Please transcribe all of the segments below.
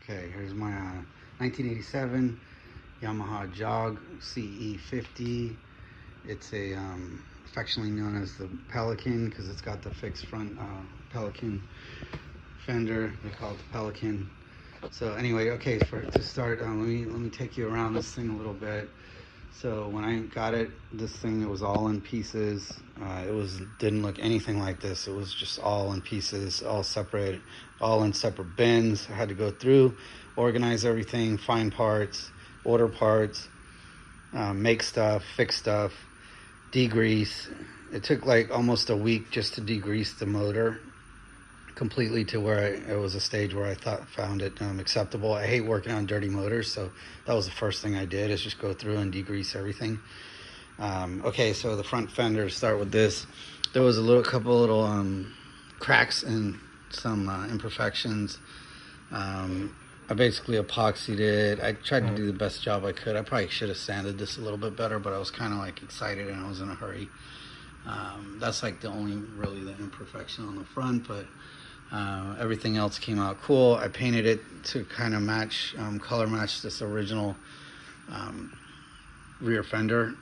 Okay, here's my 1987 Yamaha Jog CE50. It's a affectionately known as the Pelican because it's got the fixed front Pelican fender. They call it the Pelican. So anyway, okay, to start, let me take you around this thing a little bit. So when I got it, this thing, it was all in pieces. Didn't look anything like this. It was just all in pieces, all separated, all in separate bins. I had to go through, organize everything, find parts, order parts, make stuff, fix stuff, degrease. It took like almost a week just to degrease the motor completely to where it was a stage where I found it acceptable. I hate working on dirty motors, so that was the first thing I did, is just go through and degrease everything. Okay, so the front fender, start with this. There was a couple little cracks and some imperfections. I basically epoxied it. I tried to do the best job I could. I probably should have sanded this a little bit better, but I was kind of like excited and I was in a hurry. That's like the imperfection on the front, but everything else came out cool. I painted it to kind of match, color match this original rear fender.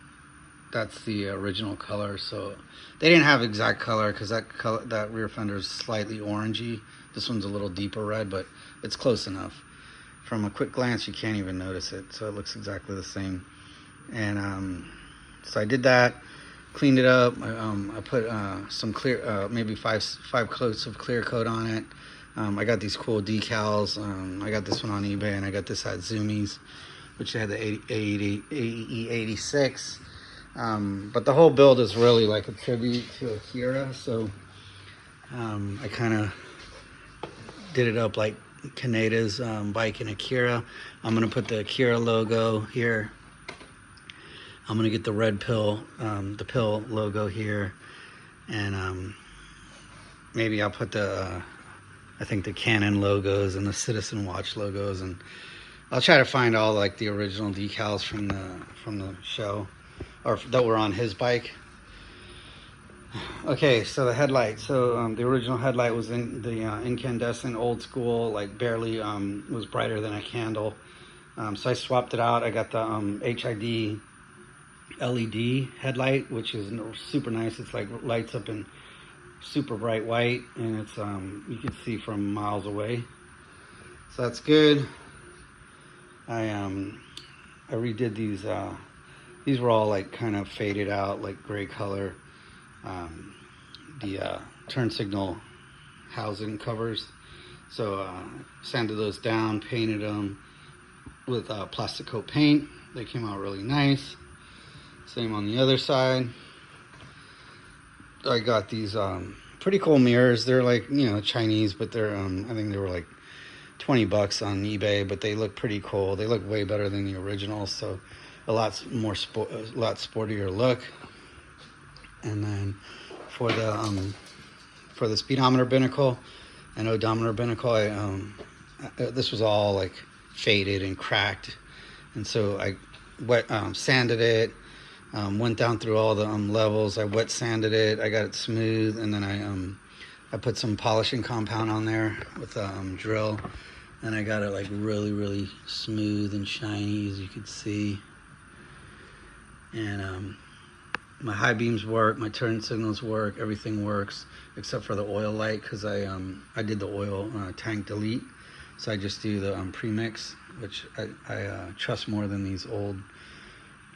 That's the original color. So they didn't have exact color because that rear fender is slightly orangey. This one's a little deeper red, but it's close enough. From a quick glance, you can't even notice it. So it looks exactly the same. And so I did that. Cleaned it up. I put some clear, maybe five coats of clear coat on it. I got these cool decals. I got this one on eBay, and I got this at Zoomies, which had the AE86. But the whole build is really like a tribute to Akira. So I kind of did it up like Kaneda's bike in Akira. I'm gonna put the Akira logo here. I'm gonna get the red pill, the pill logo here, and maybe I'll put the, I think the Canon logos and the Citizen Watch logos, and I'll try to find all like the original decals from the show, or that were on his bike. Okay, so the headlight. So the original headlight was in the incandescent, old school, like barely was brighter than a candle. So I swapped it out. I got the HID LED headlight, which is super nice. It's like lights up in super bright white, and it's you can see from miles away. So that's good. I redid these. These were all like kind of faded out, like gray color. The turn signal housing covers. So sanded those down, painted them with plastic coat paint. They came out really nice. Same on the other side. I got these pretty cool mirrors. They're like, Chinese, but they're I think they were like $20 on eBay, but they look pretty cool. They look way better than the originals, so a lot sportier look. And then for the speedometer binnacle and odometer binnacle, this was all like faded and cracked, and so I sanded it. Went down through all the levels. I wet sanded it. I got it smooth, and then I put some polishing compound on there with a drill, and I got it like really smooth and shiny, as you could see. And my high beams work, my turn signals work, everything works except for the oil light, because I did the oil tank delete. So I just do the premix, which I trust more than these old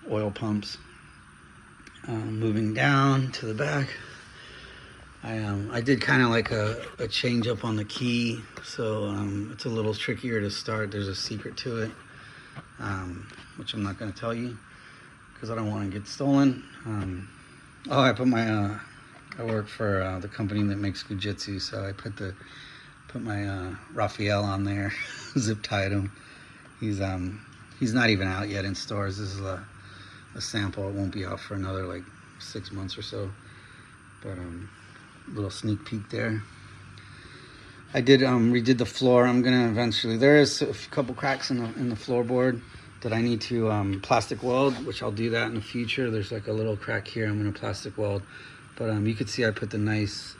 oil pumps. Moving down to the back, I did kind of like a change up on the key, so it's a little trickier to start. There's a secret to it, which I'm not going to tell you because I don't want to get stolen. I put my I work for the company that makes Fujitsu, so I put my Raphael on there. Zip tied him. He's not even out yet in stores. This is a sample. It won't be out for another like 6 months or so, but little sneak peek there. I did redid the floor. I'm gonna eventually, there is a couple cracks in the floorboard that I need to plastic weld, which I'll do that in the future. There's like a little crack here I'm gonna plastic weld, but you could see I put the nice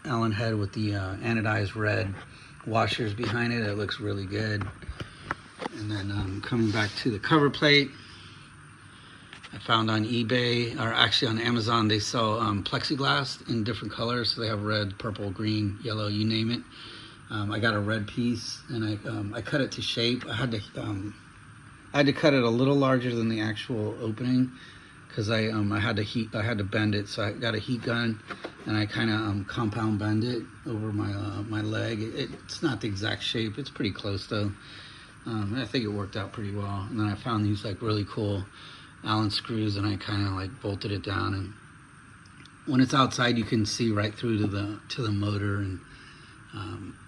Allen head with the anodized red washers behind it. It looks really good. And then coming back to the cover plate, I found on eBay, or actually on Amazon, they sell plexiglass in different colors. So they have red, purple, green, yellow, you name it. I got a red piece, and I cut it to shape. I had to cut it a little larger than the actual opening, because I had to bend it. So I got a heat gun, and I kind of compound bend it over my leg. It's not the exact shape. It's pretty close though. I think it worked out pretty well. And then I found these like really cool Allen screws, and I kind of like bolted it down. And when it's outside, you can see right through to the motor and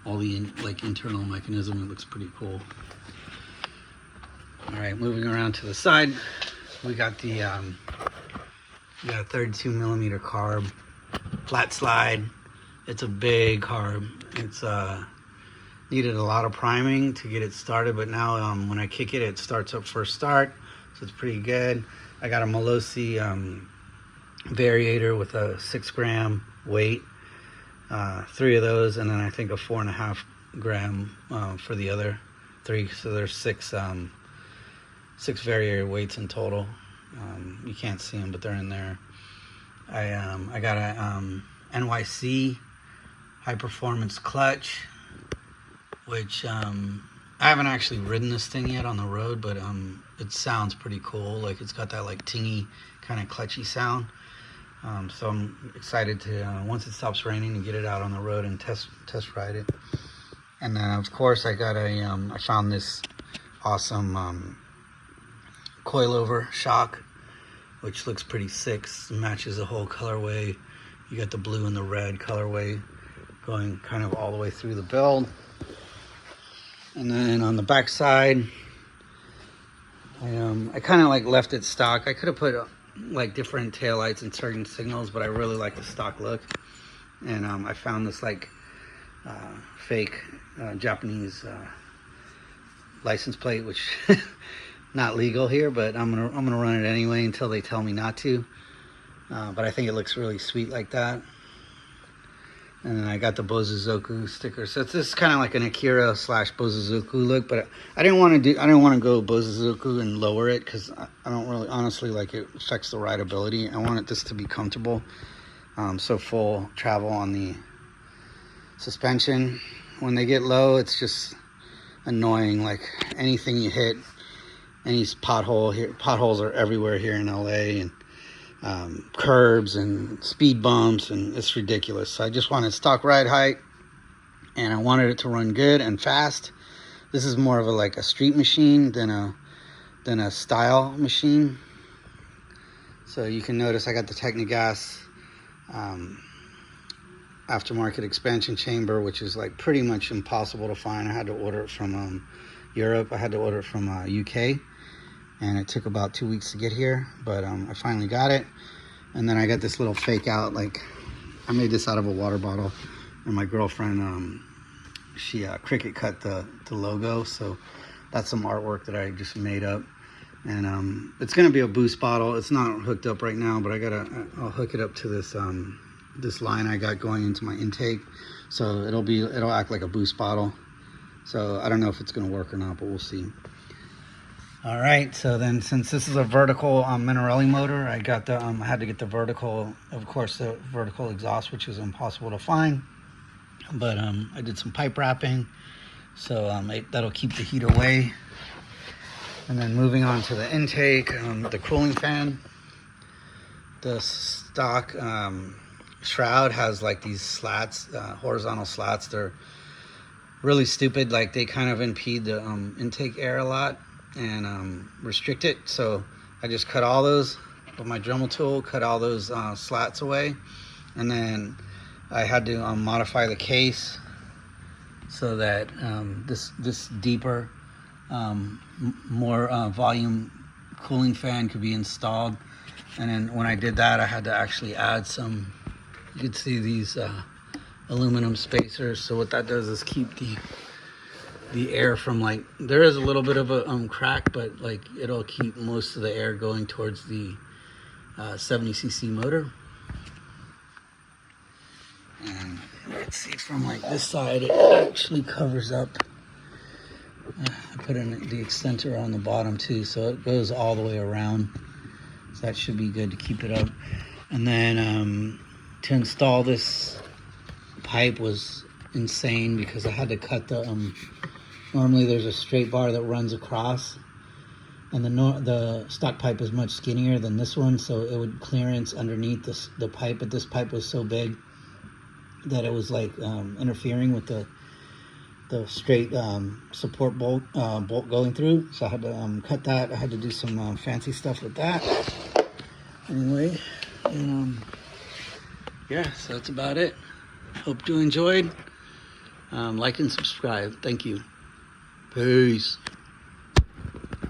all the internal mechanism. It looks pretty cool. All right, moving around to the side, we got the 32 millimeter carb flat slide. It's a big carb. It's needed a lot of priming to get it started, but now when I kick it, it starts up first start, so it's pretty good. I got a Malosi variator with a 6 gram weight, 3 of those, and then I think a 4.5 gram for the other 3. So there's 6 variator weights in total. You can't see them, but they're in there. I got a NYC high performance clutch, which I haven't actually ridden this thing yet on the road, but it sounds pretty cool. Like it's got that like tingy kind of clutchy sound. So I'm excited to once it stops raining, to get it out on the road and test ride it. And then of course I got I found this awesome coilover shock, which looks pretty sick. Matches the whole colorway. You got the blue and the red colorway going kind of all the way through the build. And then on the back side, I kind of like left it stock. I could have put like different taillights and certain signals, but I really like the stock look. And I found this like fake Japanese license plate, which not legal here, but I'm gonna run it anyway until they tell me not to. But I think it looks really sweet like that. And then I got the Bosozoku sticker. So it's just kind of like an Akira / Bosozoku look, but I didn't want to go Bosozoku and lower it, because I don't really honestly like it affects the rideability. I wanted this to be comfortable. So full travel on the suspension. When they get low, it's just annoying. Like anything you hit, any pothole here, potholes are everywhere here in LA, and curbs and speed bumps, and it's ridiculous. So I just wanted stock ride height, and I wanted it to run good and fast. This is more of a street machine than a style machine. So you can notice I got the Technigas aftermarket expansion chamber, which is like pretty much impossible to find. I had to order it from Europe. I had to order it from UK, and it took about 2 weeks to get here, but I finally got it. And then I got this little fake out, like I made this out of a water bottle, and my girlfriend, she cricket cut the logo, so that's some artwork that I just made up. And it's gonna be a boost bottle. It's not hooked up right now, but I'll hook it up to this this line I got going into my intake, so it'll act like a boost bottle. So I don't know if it's gonna work or not, but we'll see. All right, so then since this is a vertical Minarelli motor, I got the I had to get the vertical, of course, the vertical exhaust, which is impossible to find. But I did some pipe wrapping, so that'll keep the heat away. And then moving on to the intake, the cooling fan. The stock shroud has like these slats, horizontal slats. They're really stupid. Like they kind of impede the intake air a lot and restrict it. So I just cut all those with my Dremel tool, cut all those slats away. And then I had to modify the case so that this deeper, more volume cooling fan could be installed. And then when I did that, I had to actually add some, you could see these aluminum spacers. So what that does is keep the air from, like, there is a little bit of a crack, but like it'll keep most of the air going towards the 70cc motor. And let's see, from like this side, it actually covers up. I put in the extender on the bottom too, so it goes all the way around. So that should be good to keep it up. And then to install this pipe was insane because I had to cut the, normally there's a straight bar that runs across, and the stock pipe is much skinnier than this one, so it would clearance underneath the pipe, but this pipe was so big that it was like interfering with the straight support bolt going through. So I had to cut that. I had to do some fancy stuff with that. Anyway, and yeah, so that's about it. Hope you enjoyed. Like and subscribe. Thank you. Peace.